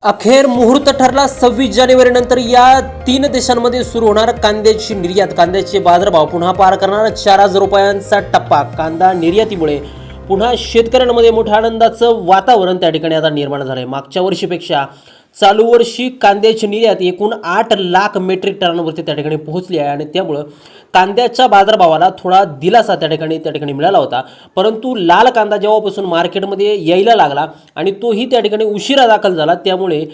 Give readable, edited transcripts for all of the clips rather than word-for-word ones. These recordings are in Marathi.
अखेर मुहूर्त ठरला 26 जानेवारीनंतर या 3 देशांमध्ये सुरू होणार कांद्याची निर्यात. कांद्याचे बाजारभाव पुन्हा पार करणार 4,000 रुपयांचा टप्पा. कांदा निर्यातीमुळे पुन्हा शेतकऱ्यांमध्ये मोठ्या आनंदाचं वातावरण त्या ठिकाणी आता निर्माण झालंय. मागच्या वर्षीपेक्षा चालू वर्षी कांद्याची निर्यात एकूण 8 लाख मेट्रिक टनांवरती त्या ठिकाणी पोहोचली आहे आणि त्यामुळे कांद्याच्या बाजारभावाला थोडा दिलासा त्या ठिकाणी मिळाला होता. परंतु लाल कांदा जेव्हापासून मार्केटमध्ये यायला लागला आणि तोही त्या ठिकाणी उशिरा दाखल झाला, त्यामुळे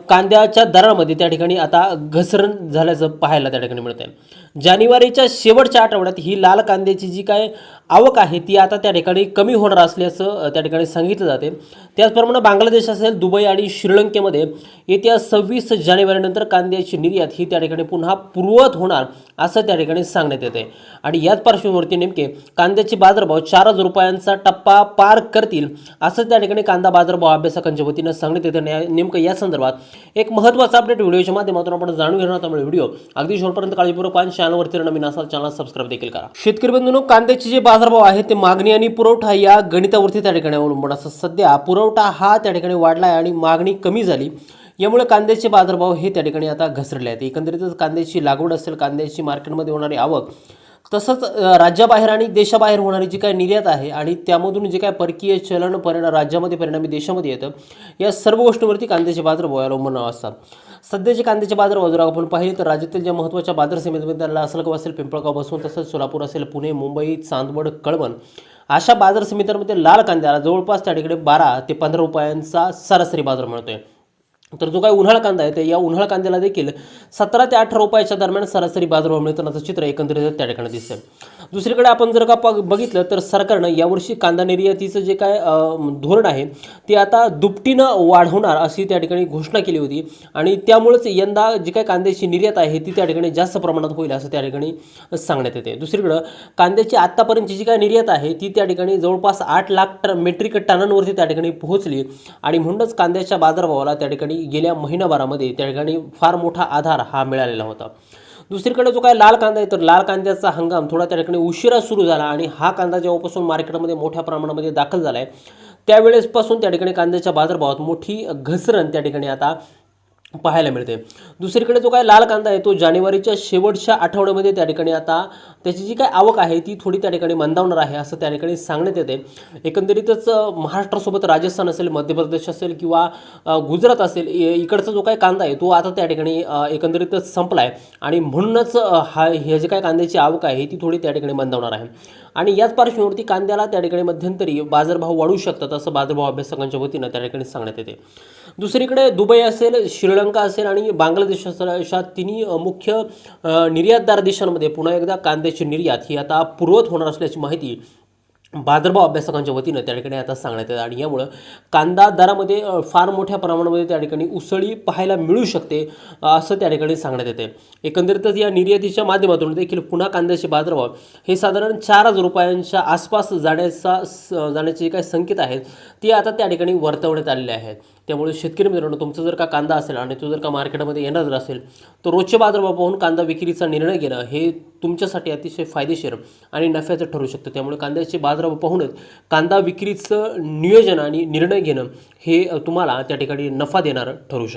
कांद्याच्या दरामध्ये त्या ठिकाणी आता घसरण झाल्याचं पाहायला त्या ठिकाणी मिळतंय. जानेवारीच्या शेवटच्या आठवड्यात ही लाल कांद्याची जी काय आवक आहे ती आता त्या ठिकाणी कमी होणार असल्याचं त्या ठिकाणी सांगितलं जाते. त्याचप्रमाणे बांगलादेश असेल, दुबई आणि श्रीलंकेमध्ये येत्या 26 जानेवारीनंतर कांद्याची निर्यात ही त्या ठिकाणी पुन्हा पूर्ववत होणार असं त्या ठिकाणी सांगण्यात येते. आणि याच पार्श्वभूमीवरती नेमके कांद्याचे बाजारभाव 4,000 रुपयांचा टप्पा पार करतील असं त्या ठिकाणी कांदा बाजारभाव अभ्यासकांच्या वतीनं सांगण्यात येते. नेमकं या संदर्भात एक महत्त्वाचा अपडेट व्हिडिओच्या माध्यमातून आपण जाणून घेणार. त्यामुळे व्हिडिओ अगदी शेवटपर्यंत काळजीपूर्वक पाहा. चॅनलवरती नवीन असाल चॅनल सबस्क्राईब देखील करा. शेतकरी बंधूंनो, कांद्याचे जे बाजारभाव आहेत ते मागणी आणि पुरवठा या गणितावरती त्या ठिकाणी अवलंबून असतात. सध्या पुरवठा हा त्या ठिकाणी वाढला आहे आणि मागणी कमी झाली, यामुळे कांद्याचे बाजारभाव हे त्या ठिकाणी आता घसरले आहेत. एकंदरीतच कांद्याची लागवड असेल, कांद्याची मार्केटमध्ये होणारी आवक, तसंच राज्याबाहेर आणि देशाबाहेर होणारी जी काय निर्यात आहे आणि त्यामधून जे काय परकीय चलन राज्यामध्ये परिणामी देशामध्ये येतं, या सर्व गोष्टींवरती कांद्याचे बाजारभाव अवलंबून असतात. सध्याचे कांद्याचे बाजारभाव जर आपण पाहिले तर राज्यातील ज्या महत्त्वाच्या बाजार समितीमध्ये लासलगाव असेल, पिंपळगाव, बसवंत, तसंच सोलापूर असेल, पुणे, मुंबई, चांदवड, कळवण अशा बाजार समित्यांमध्ये लाल कांद्याला जवळपास त्या ठिकाणी 12 ते 15 रुपयांचा सरासरी बाजार मिळतोय. तर जो काय उन्हाळा कांदा आहे ते या उन्हाळा कांद्याला देखील 17 ते 18 रुपयाच्या दरम्यान सरासरी बाजारभाव मिळतानाचं चित्र एकंदरीत त्या ठिकाणी दिसतं. दुसरीकडे आपण जर का बघितलं तर सरकारनं यावर्षी कांदा निर्यातीचं जे काय धोरण आहे ते आता दुपटीनं वाढवणार अशी त्या ठिकाणी घोषणा केली होती आणि त्यामुळेच यंदा जी काय कांद्याची निर्यात आहे ती त्या ठिकाणी जास्त प्रमाणात होईल असं त्या ठिकाणी सांगण्यात येते. दुसरीकडं कांद्याची आत्तापर्यंतची जी काय निर्यात आहे ती त्या ठिकाणी जवळपास 8 लाख मेट्रिक टनांवरती त्या ठिकाणी पोहोचली आणि म्हणूनच कांद्याच्या बाजारभावाला त्या ठिकाणी गेल्या महिनाभरामध्ये त्या ठिकाणी फार मोठा आधार हा मिळालेला होता. दुसरीकडे जो काय लाल कांदा आहे तर लाल कांद्याचा हंगाम थोडा त्या ठिकाणी उशिरा सुरू झाला आणि हा कांदा जेव्हापासून मार्केटमध्ये मोठ्या प्रमाणामध्ये दाखल झाला आहे त्यावेळेसपासून त्या ठिकाणी कांद्याच्या बाजारभावात मोठी घसरण त्या ठिकाणी आता पाहायला मिळते. दुसरीकडे जो काय लाल कांदा आहे तो जानेवारीच्या शेवटच्या आठवड्यामध्ये त्या ठिकाणी आता त्याची जी काय आवक आहे ती थोडी त्या ठिकाणी मंदावणार आहे असं त्या ठिकाणी सांगण्यात येते. एकंदरीतच महाराष्ट्रासोबत राजस्थान असेल, मध्य प्रदेश असेल किंवा गुजरात असेल, इकडचा जो काय कांदा आहे तो आता त्या ठिकाणी एकंदरीतच संपला आहे आणि म्हणूनच हे जे काय कांद्याची आवक आहे ती थोडी त्या ठिकाणी मंदावणार आहे. आणि याच पार्श्वभूमीवरती कांद्याला त्या ठिकाणी मध्यंतरी बाजारभाव वाढू शकतात असं बाजारभाव अभ्यासकांच्या वतीनं त्या ठिकाणी सांगण्यात येते. दुसरीकडे दुबई असेल, श्रीलंका असेल आणि बांगलादेश असेल अशा तिन्ही मुख्य निर्यातदार देशांमध्ये पुन्हा एकदा कांद्याची निर्यात ही आता पूर्ववत होणार असल्याची माहिती बाजारभाव अभ्यासकांच्या वतीनं त्या ठिकाणी आता सांगण्यात येतं आणि यामुळं कांदा दरामध्ये फार मोठ्या प्रमाणामध्ये त्या ठिकाणी उसळी पाहायला मिळू शकते असं त्या ठिकाणी सांगण्यात येते. एकंदरीतच या निर्यातीच्या माध्यमातून देखील पुन्हा कांद्याचे बाजारभाव हे साधारण 4,000 रुपयांच्या आसपास जाण्याचे काय संकेत आहेत ते आता त्या ठिकाणी वर्तवण्यात आलेले आहेत. त्यामुळे शेतकरी मित्रांनो, तुमचं जर का कांदा असेल आणि तो जर का मार्केटमध्ये येणार जर असेल तर रोजचे बाजारभाव पाहून कांदा विक्रीचा निर्णय घेणं हे तुमच्यासाठी अतिशय फायदेशीर आणि नफ्याचं ठरू शकतं. त्यामुळे कांद्याचे बाजारभाव पाहूनच कांदा विक्रीचं नियोजन आणि निर्णय घेणं हे तुम्हाला त्या ठिकाणी नफा देणारं ठरू शकतं.